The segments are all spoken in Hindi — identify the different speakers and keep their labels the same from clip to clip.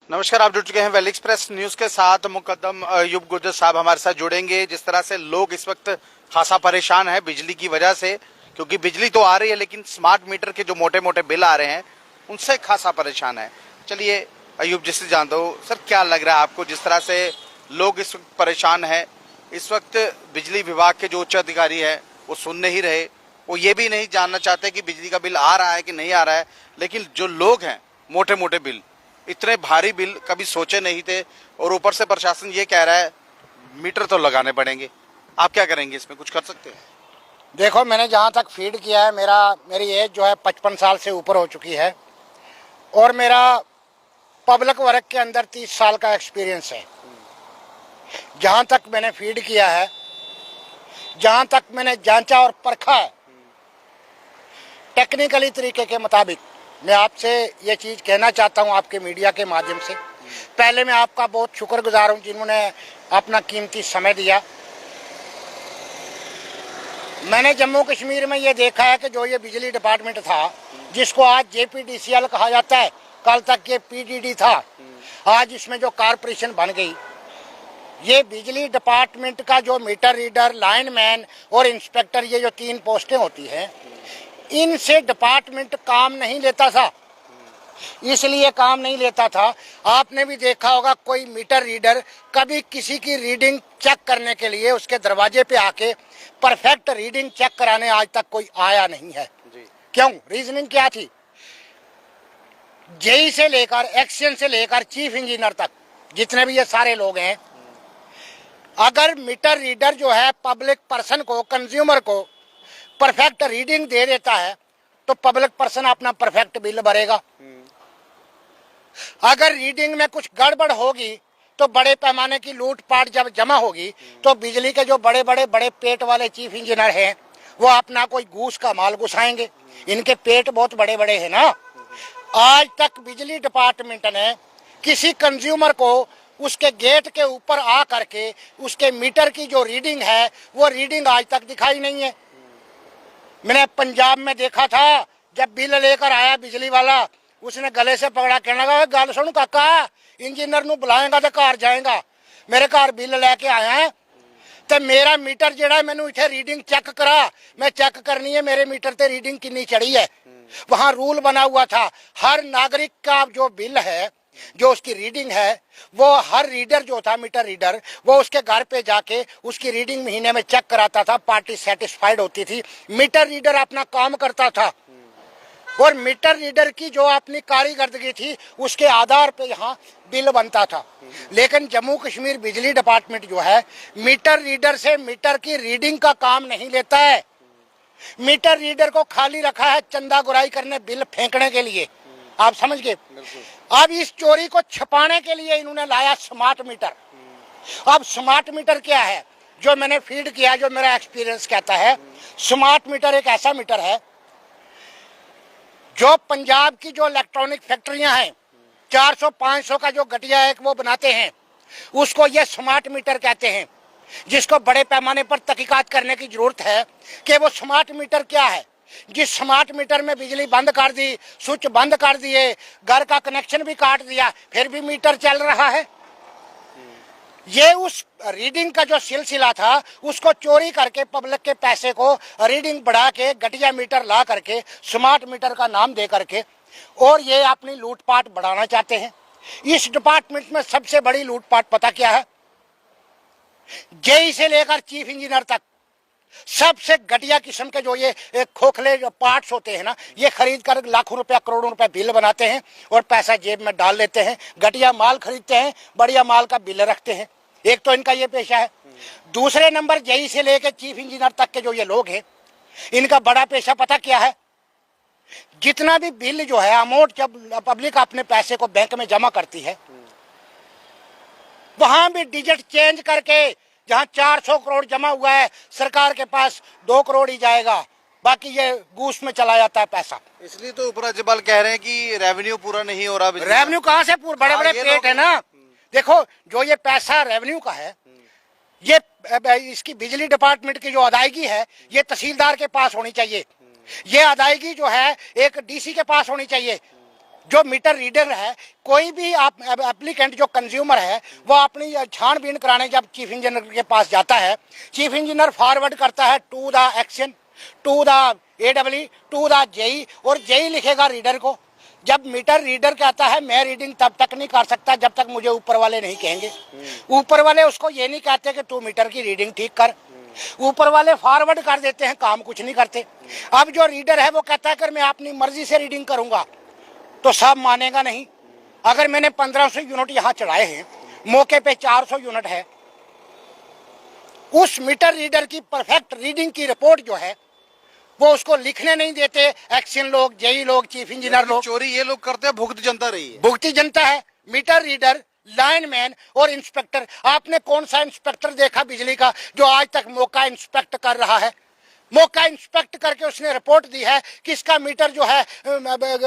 Speaker 1: नमस्कार, आप जुड़ चुके हैं वेल एक्सप्रेस न्यूज के साथ। मुकद्दम अयूब गुर्जर साहब हमारे साथ जुड़ेंगे। जिस तरह से लोग इस वक्त खासा परेशान है बिजली की वजह से, क्योंकि बिजली तो आ रही है लेकिन स्मार्ट मीटर के जो मोटे मोटे बिल आ रहे हैं उनसे खासा परेशान है। चलिए अयूब जी से जानता हूँ, सर क्या लग रहा है आपको जिस तरह से लोग इस वक्त परेशान है? इस वक्त बिजली विभाग के जो उच्च अधिकारी है वो सुन नहीं रहे, वो ये भी नहीं जानना चाहते कि बिजली का बिल आ रहा है कि नहीं आ रहा है, लेकिन जो लोग हैं मोटे मोटे बिल, इतने भारी बिल कभी सोचे नहीं थे और ऊपर से प्रशासन ये कह रहा है मीटर तो लगाने पड़ेंगे। आप क्या करेंगे, इसमें कुछ कर सकते हैं?
Speaker 2: देखो, मैंने जहाँ तक फीड किया है, मेरी एज जो है 55 साल से ऊपर हो चुकी है और मेरा पब्लिक वर्क के अंदर 30 साल का एक्सपीरियंस है। जहाँ तक मैंने फीड किया है, जहाँ तक मैंने जांचा और परखा है टेक्निकली तरीके के मुताबिक, मैं आपसे ये चीज़ कहना चाहता हूँ आपके मीडिया के माध्यम से। पहले मैं आपका बहुत शुक्रगुजार हूँ जिन्होंने अपना कीमती समय दिया। मैंने जम्मू कश्मीर में ये देखा है कि जो ये बिजली डिपार्टमेंट था, जिसको आज JPDCL कहा जाता है, कल तक ये PDD था, आज इसमें जो कारपोरेशन बन गई, ये बिजली डिपार्टमेंट का जो मीटर रीडर, लाइनमैन और इंस्पेक्टर, ये जो 3 पोस्टें होती हैं, इनसे डिपार्टमेंट काम नहीं लेता था। इसलिए काम नहीं लेता था, आपने भी देखा होगा, कोई मीटर रीडर कभी किसी की रीडिंग चेक करने के लिए उसके दरवाजे पे आके परफेक्ट रीडिंग चेक कराने आज तक कोई आया नहीं है जी। क्यों? रीजनिंग क्या थी? जेई से लेकर एक्शन से लेकर चीफ इंजीनियर तक जितने भी ये सारे लोग हैं, अगर मीटर रीडर जो है पब्लिक पर्सन को, कंज्यूमर को परफेक्ट रीडिंग दे देता है तो पब्लिक पर्सन अपना परफेक्ट बिल भरेगा। अगर रीडिंग में कुछ गड़बड़ होगी तो बड़े पैमाने की लूटपाट जब जमा होगी तो बिजली के जो बड़े पेट वाले चीफ इंजीनियर हैं वो अपना कोई घूस का माल घुसाएंगे। इनके पेट बहुत बड़े बड़े हैं ना। आज तक बिजली डिपार्टमेंट ने किसी कंज्यूमर को उसके गेट के ऊपर आ करके उसके मीटर की जो रीडिंग है वो रीडिंग आज तक दिखाई नहीं है। मैंने पंजाब में देखा था, जब बिल लेकर आया बिजली वाला, उसने गले से पकड़ा, कहने लगा, गल सुन काका, इंजीनियर नूं बुलाएगा तो घर जाएगा। मेरे घर बिल लेके आया है तो मेरा मीटर जेड़ा मैनू इत्थे रीडिंग चेक करा, मैं चेक करनी है मेरे मीटर ते रीडिंग कितनी चढ़ी है। वहां रूल बना हुआ था, हर नागरिक का जो बिल है, जो उसकी रीडिंग है, वो हर रीडर जो था, मीटर रीडर, वो उसके घर पे जाके उसकी रीडिंग महीने में चेक कराता था। पार्टी सेटिस्फाइड होती थी, मीटर रीडर अपना काम करता था और मीटर रीडर की जो अपनी कारीगर्दगी थी उसके आधार पे यहाँ बिल बनता था। लेकिन जम्मू कश्मीर बिजली डिपार्टमेंट जो है मीटर रीडर से मीटर की रीडिंग का काम नहीं लेता है। मीटर रीडर को खाली रखा है चंदा गुराई करने, बिल फेंकने के लिए। आप समझ गए? अब इस चोरी को छुपाने के लिए इन्होंने लाया स्मार्ट मीटर। अब स्मार्ट मीटर क्या है? जो मैंने फीड किया, जो मेरा एक्सपीरियंस कहता है, स्मार्ट मीटर एक ऐसा मीटर है जो पंजाब की जो इलेक्ट्रॉनिक फैक्ट्रियां हैं, 400-500 का जो गटिया एक वो बनाते हैं, उसको ये स्मार्ट मीटर कहते हैं। जिसको बड़े पैमाने पर तहकीकात करने की जरूरत है कि वो स्मार्ट मीटर क्या है। जिस स्मार्ट मीटर में बिजली बंद कर दी, स्विच बंद कर दिए, घर का कनेक्शन भी काट दिया, फिर भी मीटर चल रहा है। ये उस रीडिंग का जो सिलसिला था उसको चोरी करके पब्लिक के पैसे को रीडिंग बढ़ा के घटिया मीटर ला करके स्मार्ट मीटर का नाम दे करके और ये अपनी लूटपाट बढ़ाना चाहते हैं। इस डिपार्टमेंट में सबसे बड़ी लूटपाट पता क्या है? जेई से लेकर चीफ इंजीनियर तक सबसे घटिया किस्म के जो ये खोखले जो पार्ट्स होते हैं ना, ये खरीद कर लाखों रुपया, करोड़ों रुपया बिल बनाते हैं और पैसा जेब में डाल लेते हैं। घटिया माल खरीदते हैं, बढ़िया माल का बिल रखते हैं। एक तो इनका ये पेशा है। दूसरे नंबर, जेई से लेकर चीफ इंजीनियर तक के जो ये लोग हैं, इनका बड़ा पेशा पता क्या है? जितना भी बिल जो है, अमाउंट जब पब्लिक अपने पैसे को बैंक में जमा करती है, वहां भी डिजिट चेंज करके, जहां 400 करोड़ जमा हुआ है, सरकार के पास 2 करोड़ ही जाएगा, बाकी ये घूस में चला जाता है पैसा।
Speaker 1: इसलिए तो उपराज्यपाल कह रहे हैं कि रेवेन्यू पूरा नहीं हो रहा।
Speaker 2: रेवेन्यू कहाँ से पूरा? बड़े बड़े पेट है ना। देखो, जो ये पैसा रेवेन्यू का है, ये इसकी बिजली डिपार्टमेंट की जो अदायगी है, ये तहसीलदार के पास होनी चाहिए। ये अदायगी जो है एक डीसी के पास होनी चाहिए। जो मीटर रीडर है, कोई भी आप एप्लीकेंट जो कंज्यूमर है वो अपनी छानबीन कराने जब चीफ इंजीनियर के पास जाता है, चीफ इंजीनियर फॉरवर्ड करता है to the action, to the AEE, to the JE, और जेई लिखेगा रीडर को। जब मीटर रीडर कहता है मैं रीडिंग तब तक नहीं कर सकता जब तक मुझे ऊपर वाले नहीं कहेंगे। ऊपर वाले उसको ये नहीं कहते कि तू मीटर की रीडिंग ठीक कर, ऊपर वाले फॉरवर्ड कर देते हैं, काम कुछ नहीं करते। अब जो रीडर है वो कहता है कि मैं अपनी मर्जी से रीडिंग करूंगा तो सब मानेगा नहीं। अगर मैंने 1500 यूनिट यहाँ चढ़ाए हैं, मौके पे 400 यूनिट है, उस मीटर रीडर की परफेक्ट रीडिंग की रिपोर्ट जो है वो उसको लिखने नहीं देते एक्शन लोग, जेई लोग, चीफ इंजीनियर लोग।
Speaker 1: चोरी ये लोग करते हैं, भुगत जनता रही है।
Speaker 2: भुगती जनता है। मीटर रीडर, लाइनमैन और इंस्पेक्टर, आपने कौन सा इंस्पेक्टर देखा बिजली का जो आज तक मौका इंस्पेक्ट कर रहा है? मौका इंस्पेक्ट करके उसने रिपोर्ट दी है किसका मीटर जो है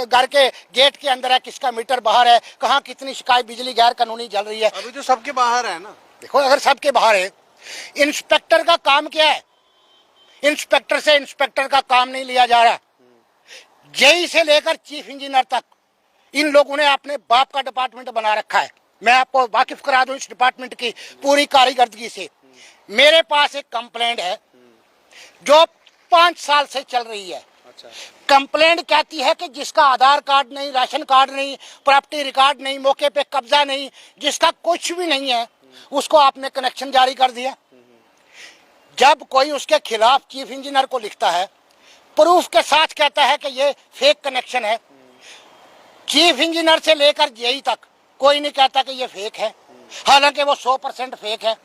Speaker 2: घर के गेट के अंदर है, किसका मीटर बाहर है, कहाँ कितनी शिकायत बिजली गैर कानूनी चल रही है।
Speaker 1: अभी तो सबके बाहर है ना।
Speaker 2: देखो, अगर सबके बाहर है, इंस्पेक्टर का काम क्या है? इंस्पेक्टर से इंस्पेक्टर का काम नहीं लिया जा रहा। जेई से लेकर चीफ इंजीनियर तक इन लोगों ने अपने बाप का डिपार्टमेंट बना रखा है। मैं आपको वाकिफ करा दूं इस डिपार्टमेंट की पूरी कारीगर्दगी से। मेरे पास एक कंप्लेंट है जो 5 साल से चल रही है।
Speaker 1: अच्छा।
Speaker 2: कंप्लेंट कहती है कि जिसका आधार कार्ड नहीं, राशन कार्ड नहीं, प्रॉपर्टी रिकॉर्ड नहीं, मौके पे कब्जा नहीं, जिसका कुछ भी नहीं है, उसको आपने कनेक्शन जारी कर दिया। जब कोई उसके खिलाफ चीफ इंजीनियर को लिखता है, प्रूफ के साथ कहता है कि ये फेक कनेक्शन है, चीफ इंजीनियर से लेकर जेई तक कोई नहीं कहता कि ये फेक है, हालांकि वो 100% फेक है।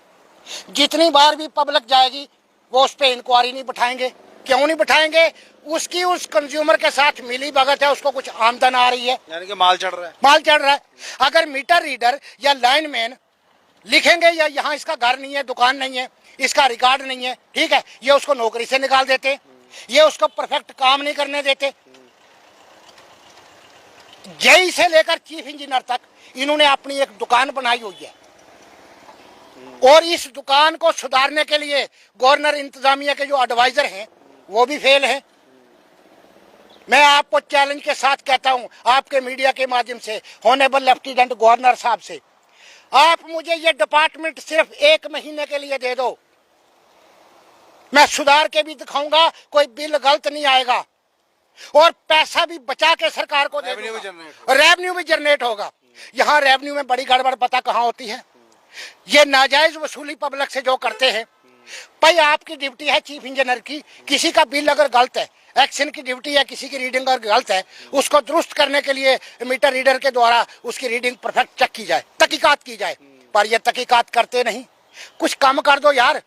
Speaker 2: जितनी बार भी पब्लिक जाएगी वो उस पर इंक्वायरी नहीं बिठाएंगे। क्यों नहीं बिठाएंगे? उसकी उस कंज्यूमर के साथ मिली भगत है, उसको कुछ आमदन आ रही है,
Speaker 1: यानी कि माल चढ़ रहा है।
Speaker 2: माल चढ़ रहा है। अगर मीटर रीडर या लाइनमैन लिखेंगे या यहाँ इसका घर नहीं है, दुकान नहीं है, इसका रिकॉर्ड नहीं है, ठीक है, ये उसको नौकरी से निकाल देते, ये उसको परफेक्ट काम नहीं करने देते। जेई से लेकर चीफ इंजीनियर तक इन्होंने अपनी एक दुकान बनाई हुई है, और इस दुकान को सुधारने के लिए गवर्नर इंतजामिया के जो एडवाइजर हैं वो भी फेल हैं। मैं आपको चैलेंज के साथ कहता हूं, आपके मीडिया के माध्यम से, ऑनरेबल लेफ्टिनेंट गवर्नर साहब से, आप मुझे ये डिपार्टमेंट सिर्फ 1 महीने के लिए दे दो, मैं सुधार के भी दिखाऊंगा, कोई बिल गलत नहीं आएगा, और पैसा भी बचा के सरकार को दे दूंगा, रेवेन्यू भी जनरेट होगा। यहाँ रेवेन्यू में बड़ी गड़बड़ पता कहाँ होती है? ये नाजायज वसूली पब्लिक से जो करते हैं। भाई, आपकी ड्यूटी है चीफ इंजीनियर की, किसी का बिल अगर गलत है, एक्शन की ड्यूटी है, किसी की रीडिंग अगर गलत है, उसको दुरुस्त करने के लिए मीटर रीडर के द्वारा उसकी रीडिंग परफेक्ट चेक की जाए, तहकीकात की जाए। पर ये तहकीकात करते नहीं। कुछ कम कर दो यार,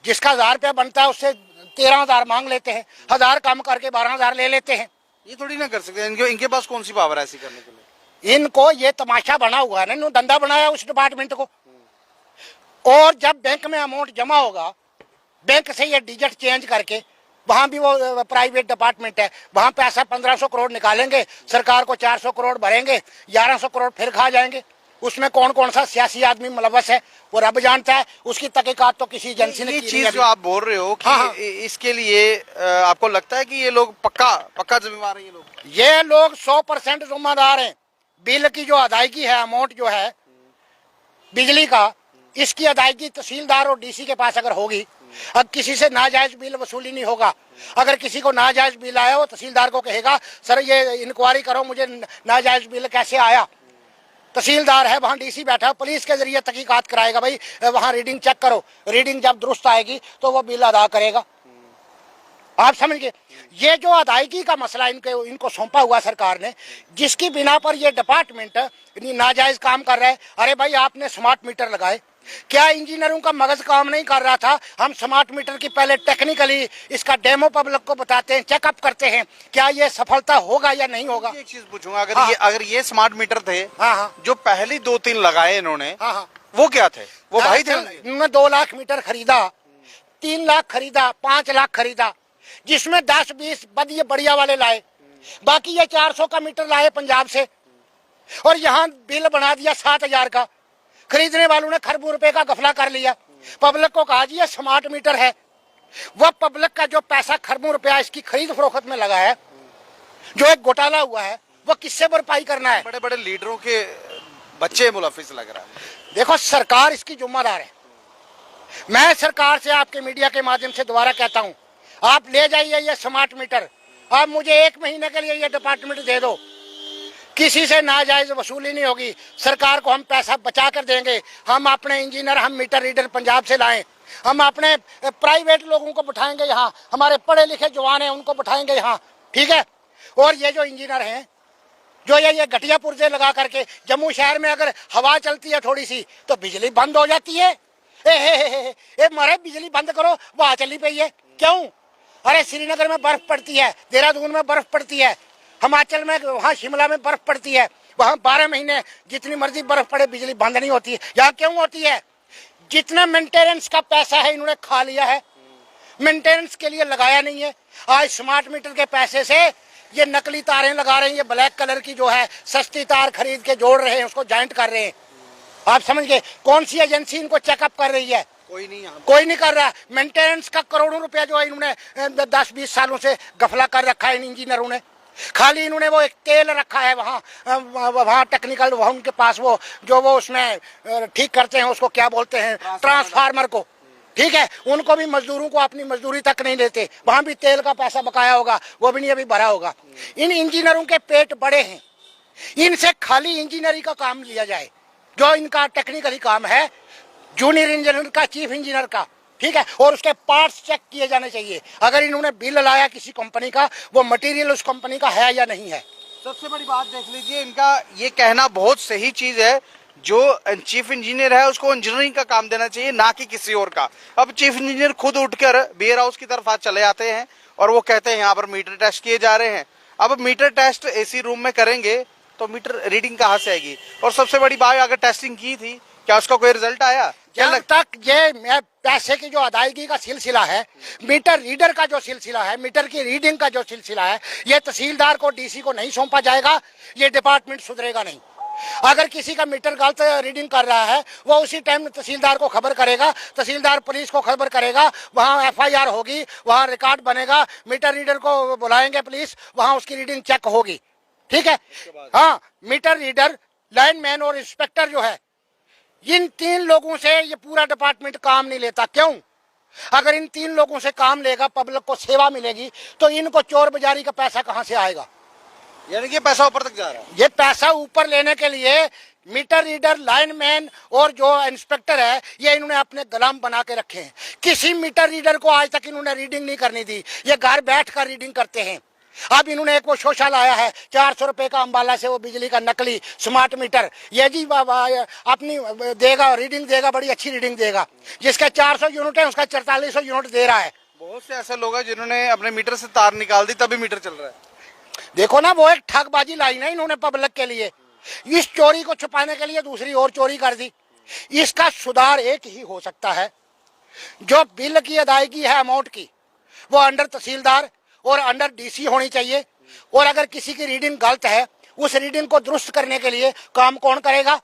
Speaker 2: जिसका 1000 रुपया बनता है उससे 13,000 मांग लेते हैं, 1000 कम करके 12,000 ले लेते हैं।
Speaker 1: ये थोड़ी ना कर सकते। इनके पास कौन सी पावर है ऐसी करने के लिए?
Speaker 2: इनको ये तमाशा बना हुआ है ना, इन्होंने धंधा बनाया उस डिपार्टमेंट को। और जब बैंक में अमाउंट जमा होगा, बैंक से ये डिजिट चेंज करके, वहां भी वो प्राइवेट डिपार्टमेंट है, वहां पैसा 1500 करोड़ निकालेंगे, सरकार को 400 करोड़ भरेंगे, 1100 करोड़ फिर खा जाएंगे। उसमें कौन कौन सा सियासी आदमी मुलव्वस है वो रब जानता है। उसकी तहकीकात तो किसी एजेंसी ने की।
Speaker 1: चीज जो आप बोल रहे हो कि
Speaker 2: हाँ।
Speaker 1: इसके लिए आपको लगता है कि ये लोग पक्का जिम्मेवार है?
Speaker 2: ये लोग 100% जिम्मेदार हैं। बिल की जो अदायगी है, अमाउंट जो है बिजली का, इसकी अदायगी तहसीलदार और डीसी के पास अगर होगी, अब किसी से नाजायज बिल वसूली नहीं होगा। अगर किसी को नाजायज बिल आया, वो तहसीलदार को कहेगा सर ये इंक्वायरी करो, मुझे नाजायज बिल कैसे आया। तहसीलदार है, वहाँ डीसी बैठा है, पुलिस के जरिए तहकीकात कराएगा, भाई वहाँ रीडिंग चेक करो, रीडिंग जब दुरुस्त आएगी तो वो बिल अदा करेगा। आप समझ गए? ये जो अदायगी का मसला इनको सौंपा हुआ सरकार ने, जिसकी बिना पर ये डिपार्टमेंट नाजायज काम कर रहा है। अरे भाई, आपने स्मार्ट मीटर लगाए, क्या इंजीनियरों का मगज काम नहीं कर रहा था? हम स्मार्ट मीटर की पहले टेक्निकली इसका डेमो पब्लिक को बताते हैं, चेकअप करते हैं, क्या ये सफलता होगा या नहीं होगा।
Speaker 1: एक चीज पूछूंगा, अगर ये स्मार्ट मीटर थे, जो पहली 2-3 लगाए इन्होंने, वो क्या थे? वो भाई थे?
Speaker 2: इन्होंने 2 लाख मीटर खरीदा, 3 लाख खरीदा, 5 लाख खरीदा, जिसमें 10-20 बढ़िया वाले लाए, बाकी ये 400 का मीटर लाए पंजाब से, और यहाँ बिल बना दिया 7,000 का। खरीदने वालों ने खरबों रुपए का गफला कर लिया। पब्लिक को कहा जी ये स्मार्ट मीटर है। वह पब्लिक का जो पैसा खरबों रुपया इसकी खरीद फरोख्त में लगा है, जो एक घोटाला हुआ है, वो किससे भरपाई करना है?
Speaker 1: बड़े बड़े लीडरों के बच्चे मुलविस लग रहा है।
Speaker 2: देखो, सरकार इसकी जिम्मेदार है। मैं सरकार से आपके मीडिया के माध्यम से दोबारा कहता हूं, आप ले जाइए ये स्मार्ट मीटर, आप मुझे 1 महीने के लिए ये डिपार्टमेंट दे दो, किसी से नाजायज वसूली नहीं होगी, सरकार को हम पैसा बचा कर देंगे। हम अपने इंजीनियर, हम मीटर रीडर पंजाब से लाएं, हम अपने प्राइवेट लोगों को बिठाएंगे यहाँ, हमारे पढ़े लिखे जवान हैं उनको बिठाएंगे यहाँ, ठीक है। और ये जो इंजीनियर हैं, जो ये घटिया पुर्जे लगा करके, जम्मू शहर में अगर हवा चलती है थोड़ी सी तो बिजली बंद हो जाती है। ए मारे बिजली बंद करो, वहां चली पई है, क्यों? अरे श्रीनगर में बर्फ पड़ती है, देहरादून में बर्फ पड़ती है, हिमाचल में, वहाँ शिमला में बर्फ पड़ती है, वहाँ 12 महीने जितनी मर्जी बर्फ पड़े बिजली बंद नहीं होती है। यहाँ क्यों होती है? जितना मेंटेनेंस का पैसा है इन्होंने खा लिया है, मेंटेनेंस के लिए लगाया नहीं है। आज स्मार्ट मीटर के पैसे से ये नकली तारें लगा रहे हैं, ये ब्लैक कलर की जो है सस्ती तार खरीद के जोड़ रहे हैं, उसको जॉइंट कर रहे हैं। आप समझ गए? कौन सी एजेंसी इनको चेकअप कर रही है? कोई नहीं कर रहा। मेंटेनेंस का करोड़ों रुपया जो है इन्होंने 10-20 सालों से गफला कर रखा है इन इंजीनियरों ने। खाली इन्होंने वो एक तेल रखा है वहाँ टेक्निकल, वहाँ उनके पास वो जो वो उसमें ठीक करते हैं, उसको क्या बोलते हैं, ट्रांसफार्मर को, ठीक है। उनको भी मजदूरों को अपनी मजदूरी तक नहीं देते, वहां भी तेल का पैसा बकाया होगा, वो भी नहीं अभी भरा होगा। इन इंजीनियरों के पेट बड़े हैं, इनसे खाली इंजीनियरिंग का काम लिया जाए, जो इनका टेक्निकली काम है, जूनियर इंजीनियर का, चीफ इंजीनियर का, ठीक है। और उसके पार्ट्स चेक किए जाने चाहिए। अगर इन्होंने बिल लाया किसी कंपनी का, वो मटेरियल उस कंपनी का है या नहीं है।
Speaker 1: सबसे बड़ी बात देख लीजिए, इनका ये कहना बहुत सही चीज है, जो चीफ इंजीनियर है उसको इंजीनियरिंग का काम देना चाहिए, ना कि किसी और का। अब चीफ इंजीनियर खुद उठकर वेयर हाउस की तरफ आज चले आते हैं और वो कहते हैं यहाँ पर मीटर टेस्ट किए जा रहे हैं। अब मीटर टेस्ट एसी रूम में करेंगे तो मीटर रीडिंग कहाँ से आएगी? और सबसे बड़ी बात, अगर टेस्टिंग की थी, क्या उसका कोई रिजल्ट आया?
Speaker 2: जब तक ये पैसे की जो अदायगी का सिलसिला है, मीटर रीडर का जो सिलसिला है, मीटर की रीडिंग का जो सिलसिला है, ये तहसीलदार को, डीसी को नहीं सौंपा जाएगा, ये डिपार्टमेंट सुधरेगा नहीं। अगर किसी का मीटर गलत रीडिंग कर रहा है, वो उसी टाइम तहसीलदार को खबर करेगा, तहसीलदार पुलिस को खबर करेगा, वहाँ FIR होगी, वहाँ रिकॉर्ड बनेगा, मीटर रीडर को बुलाएंगे पुलिस, वहाँ उसकी रीडिंग चेक होगी, ठीक है। हाँ, मीटर रीडर, लाइनमैन और इंस्पेक्टर जो है, इन 3 लोगों से ये पूरा डिपार्टमेंट काम नहीं लेता। क्यों? अगर इन 3 लोगों से काम लेगा, पब्लिक को सेवा मिलेगी, तो इनको चोर बाजारी का पैसा कहाँ से आएगा?
Speaker 1: यानी कि पैसा ऊपर तक जा रहा है।
Speaker 2: ये पैसा ऊपर लेने के लिए मीटर रीडर, लाइनमैन और जो इंस्पेक्टर है, ये इन्होंने अपने गुलाम बना के रखे हैं। किसी मीटर रीडर को आज तक इन्होंने रीडिंग नहीं करनी दी, ये घर बैठ कर रीडिंग करते हैं। अब इन्होंने एक वो शोशा लाया है 400 रुपए का अंबाला से, वो बिजली का नकली स्मार्ट मीटर, ये जी अपनी देगा, रीडिंग देगा, बड़ी अच्छी रीडिंग देगा। जिसका 400 यूनिट है उसका 4400 यूनिट दे रहा है।
Speaker 1: बहुत से ऐसे लोग हैं जिन्होंने अपने मीटर से तार निकाल दी, तभी मीटर चल रहा है।
Speaker 2: देखो ना, वो एक ठगबाजी लाई ना इन्होंने पब्लिक के लिए। इस चोरी को छुपाने के लिए दूसरी और चोरी कर दी। इसका सुधार एक ही हो सकता है, जो बिल की अदायगी है अमाउंट की, वो अंडर तहसीलदार और अंडर डीसी होनी चाहिए। और अगर किसी की रीडिंग गलत है, उस रीडिंग को दुरुस्त करने के लिए काम कौन करेगा?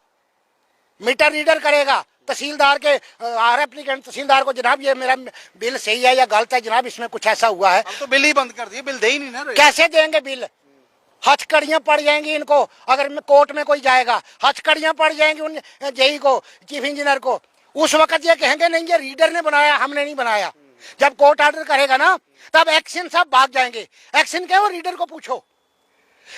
Speaker 2: मीटर रीडर करेगा। तहसीलदार के एप्लीकेंट तहसीलदार को, जनाब ये मेरा बिल सही है या गलत है, जनाब इसमें कुछ ऐसा हुआ है।
Speaker 1: हम तो बिल ही बंद कर दिए, बिल दे ही नहीं ना रहे।
Speaker 2: कैसे देंगे बिल? हथकड़ियां पड़ जाएंगी इनको। अगर कोर्ट में कोई जाएगा, हथकड़ियां पड़ जाएंगी उन जेई को, चीफ इंजीनियर को। उस वक्त ये कहेंगे नहीं, ये रीडर ने बनाया, हमने नहीं बनाया। जब कोर्ट ऑर्डर करेगा ना, तब एक्शन सब भाग जाएंगे। एक्शन क्या है, वो रीडर को पूछो।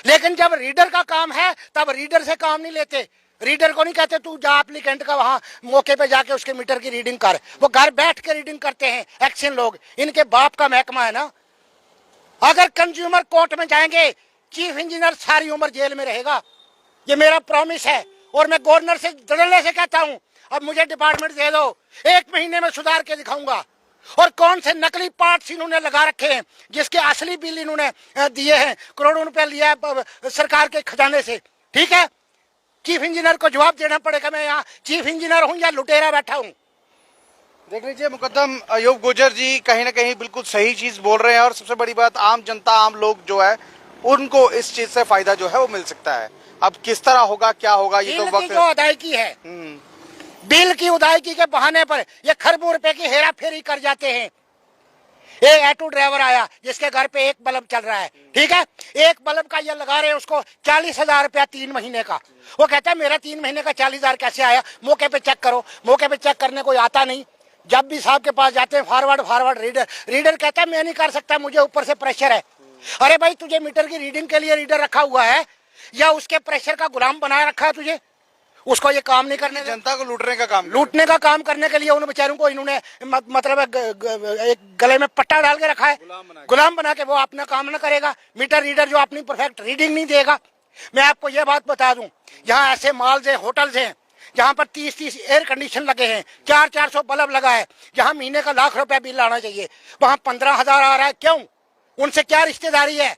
Speaker 2: लेकिन जब रीडर का काम है, तब रीडर से काम नहीं लेते। रीडर को नहीं कहते तू जा एप्लीकेंट का वहां मौके पे जाके उसके मीटर की रीडिंग कर। वो घर बैठ के रीडिंग करते हैं एक्शन लोग। इनके बाप का महकमा है ना। अगर कंज्यूमर कोर्ट में जाएंगे, चीफ इंजीनियर सारी उम्र जेल में रहेगा। ये मेरा प्रॉमिस है। और मैं गवर्नर से धड़ल्ले से कहता हूं, अब मुझे डिपार्टमेंट दे दो, 1 महीने में सुधार के दिखाऊंगा। और कौन से नकली पार्ट्स इन्होंने लगा रखे हैं, जिसके असली बिल इन्होंने दिए हैं, करोड़ों रुपए लिया है सरकार के खजाने से, ठीक है। चीफ इंजीनियर को जवाब देना पड़ेगा। मैं यहाँ चीफ इंजीनियर हूँ या लुटेरा बैठा हूँ?
Speaker 1: देख लीजिए, मुकद्दम अयूब गुजर जी कहीं ना कहीं बिल्कुल सही चीज बोल रहे हैं। और सबसे बड़ी बात, आम जनता, आम लोग जो है, उनको इस चीज से फायदा जो है वो मिल सकता है। अब किस तरह होगा, क्या होगा, ये तो वक्त,
Speaker 2: जो अदायगी है, बिल की अदायगी के बहाने पर ये खरबों रुपए की हेरा फेरी कर जाते हैं। एक ऑटो ड्राइवर आया जिसके घर पे एक बल्ब चल रहा है, ठीक है, एक बल्ब का ये लगा रहे हैं उसको 40,000 रुपया 3 महीने का। वो कहता है मेरा 3 महीने का 40,000 कैसे आया? मौके पे चेक करो। मौके पे चेक करने कोई आता नहीं। जब भी साहब के पास जाते हैं फॉरवर्ड रीडर कहता है मैं नहीं कर सकता, मुझे ऊपर से प्रेशर है। अरे भाई तुझे मीटर की रीडिंग के लिए रीडर रखा हुआ है या उसके प्रेशर का गुलाम बनाए रखा है तुझे? उसको ये काम नहीं करने,
Speaker 1: जनता को लूटने का काम
Speaker 2: करने के लिए उन बेचारों को इन्होंने मतलब एक गले में पट्टा डाल के रखा है, गुलाम बना के वो अपना काम ना करेगा। मीटर रीडर जो अपनी परफेक्ट रीडिंग नहीं देगा। मैं आपको ये बात बता दूं, यहाँ ऐसे मॉल्स हैं, होटल्स हैं जहाँ पर 30-30 एयर कंडीशन लगे हैं, 400-400 बल्ब लगा है, जहाँ महीने का लाख रुपया बिल आना चाहिए, वहाँ 15,000 आ रहा है। क्यों? उनसे क्या रिश्तेदारी है?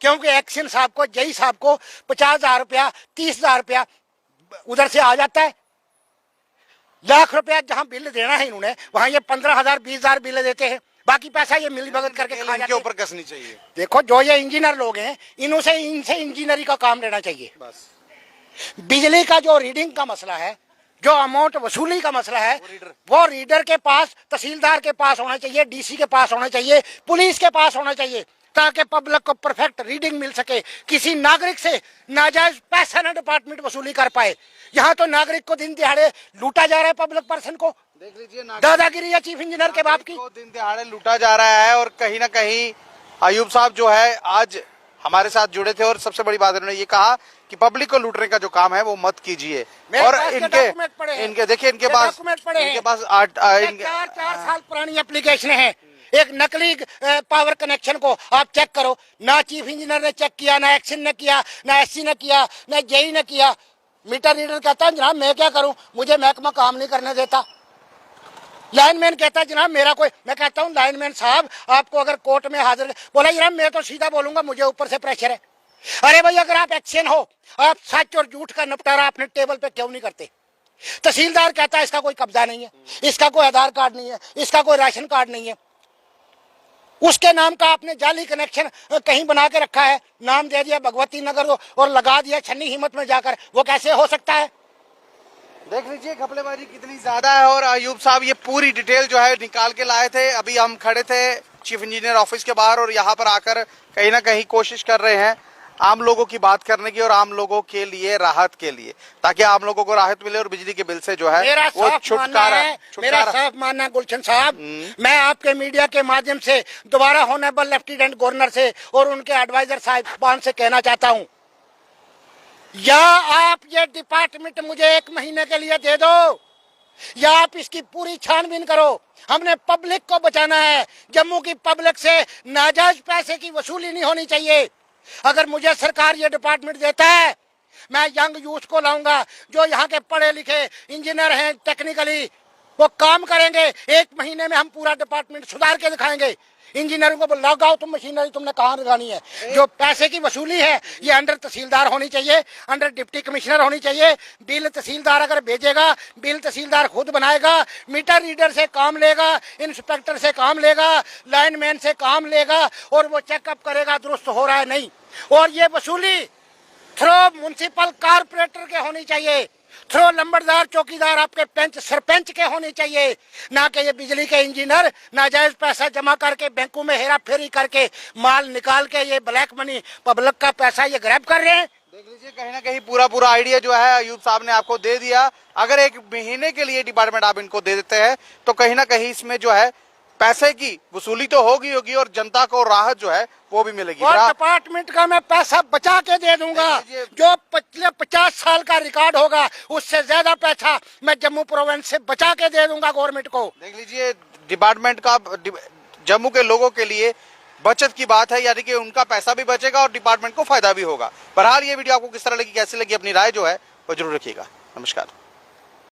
Speaker 2: क्योंकि एक्शन साहब को, जई साहब को 50,000 रुपया 30,000 रुपया उधर से आ जाता है। लाख रुपया जहां बिल देना है इन्होंने, वहां ये 15,000 20,000 बिल देते हैं। बाकी पैसा ये मिली भगत करके खा जाते हैं।
Speaker 1: इनके ऊपर कसनी चाहिए।
Speaker 2: देखो जो ये इंजीनियर लोग हैं, इनसे इंजीनियरी का काम लेना चाहिए बस। बिजली का जो रीडिंग का मसला है, जो अमाउंट वसूली का मसला है, वो रीडर के पास, तहसीलदार के पास होना चाहिए, डीसी के पास होना चाहिए, पुलिस के पास होना चाहिए, ताकि पब्लिक को परफेक्ट रीडिंग मिल सके। किसी नागरिक से नाजायज पैसा ना डिपार्टमेंट वसूली कर पाए। यहाँ तो नागरिक को दिन दिहाड़े लूटा जा रहा है। पब्लिक पर्सन को
Speaker 1: देख लीजिए,
Speaker 2: दादागिरी या चीफ इंजीनियर के बाप की
Speaker 1: दिन दिहाड़े लूटा जा रहा है। और कहीं ना कहीं अयूब साहब जो है आज हमारे साथ जुड़े थे और सबसे बड़ी बात उन्होंने ये कहा कि पब्लिक को लूटने का जो काम है वो मत कीजिए। और इनके देखिए, इनके पास
Speaker 2: 4 साल पुरानी एप्लीकेशन है। एक नकली पावर कनेक्शन को आप चेक करो, ना चीफ इंजीनियर ने चेक किया, ना एक्शन ने किया, ना एससी ने किया, ना जेई ने किया। मीटर रीडर कहता है जनाब मैं क्या करूं, मुझे महकमा काम नहीं करने देता। लाइनमैन कहता है जनाब मेरा कोई, मैं कहता हूं लाइनमैन साहब आपको अगर कोर्ट में हाजिर, बोला जनाब मैं तो सीधा बोलूंगा मुझे ऊपर से प्रेशर है। अरे भाई अगर आप एक्शन हो, आप सच और झूठ का निपटारा अपने टेबल पे क्यों नहीं करते? तहसीलदार कहता है इसका कोई कब्जा नहीं है, इसका कोई आधार कार्ड नहीं है, इसका कोई राशन कार्ड नहीं है, उसके नाम का आपने जाली कनेक्शन कहीं बना के रखा है, नाम दे दिया भगवती नगर और लगा दिया छन्नी हिम्मत में जाकर। वो कैसे हो सकता है?
Speaker 1: देख लीजिए घपलेबाजी कितनी ज्यादा है। और अयूब साहब ये पूरी डिटेल जो है निकाल के लाए थे। अभी हम खड़े थे चीफ इंजीनियर ऑफिस के बाहर और यहाँ पर आकर कहीं ना कहीं कोशिश कर रहे हैं आम लोगों की बात करने की और आम लोगों के लिए राहत के लिए, ताकि आम लोगों को राहत मिले और बिजली के बिल से जो है वो छुटकारा।
Speaker 2: मेरा साफ मानना है गुलशन साहब, मैं आपके मीडिया के माध्यम से दोबारा होनेबल लेफ्टिनेंट गवर्नर से और उनके एडवाइजर साहिबान से कहना चाहता हूं, या आप ये डिपार्टमेंट मुझे 1 महीने के लिए दे दो, या आप इसकी पूरी छानबीन करो। हमने पब्लिक को बचाना है। जम्मू की पब्लिक से नाजायज पैसे की वसूली नहीं होनी चाहिए। अगर मुझे सरकार ये डिपार्टमेंट देता है, मैं यंग यूथ को लाऊंगा जो यहाँ के पढ़े लिखे इंजीनियर हैं, टेक्निकली वो काम करेंगे। 1 महीने में हम पूरा डिपार्टमेंट सुधार के दिखाएंगे। इंजीनियरों को लगाओ तुम मशीनरी, तुमने कहाँ लगानी है? जो पैसे की वसूली है ये अंडर तहसीलदार होनी चाहिए, अंडर डिप्टी कमिश्नर होनी चाहिए। बिल तहसीलदार अगर भेजेगा, बिल तहसीलदार खुद बनाएगा, मीटर रीडर से काम लेगा, इंस्पेक्टर से काम लेगा, लाइनमैन से काम लेगा और वो चेकअप करेगा दुरुस्त हो रहा है नहीं। और ये वसूली थ्रो म्युनिसिपल कारपोरेटर के होनी चाहिए, थ्रो लंबरदार चौकीदार आपके पंच सरपंच के होने चाहिए, ना कि ये बिजली के इंजीनियर नाजायज पैसा जमा करके बैंकों में हेरा फेरी करके माल निकाल के ये ब्लैक मनी पब्लिक का पैसा ये ग्रैब कर रहे हैं।
Speaker 1: देख लीजिए कहीं ना कहीं पूरा आइडिया जो है अयूब साहब ने आपको दे दिया। अगर 1 महीने के लिए डिपार्टमेंट आप इनको दे देते हैं तो कहीं ना कहीं इसमें जो है पैसे की वसूली तो होगी और जनता को राहत जो है वो भी मिलेगी।
Speaker 2: और डिपार्टमेंट का मैं पैसा बचा के दे दूंगा। जो पिछले 50 साल का रिकॉर्ड होगा उससे ज्यादा पैसा मैं जम्मू प्रोविंस से बचा के दे दूंगा गवर्नमेंट को।
Speaker 1: देख लीजिए डिपार्टमेंट का जम्मू के लोगों के लिए बचत की बात है, यानी कि उनका पैसा भी बचेगा और डिपार्टमेंट को फायदा भी होगा। बहरहाल ये वीडियो आपको किस तरह लगी, कैसी लगी, अपनी राय जो है वो जरूर रखिएगा। नमस्कार।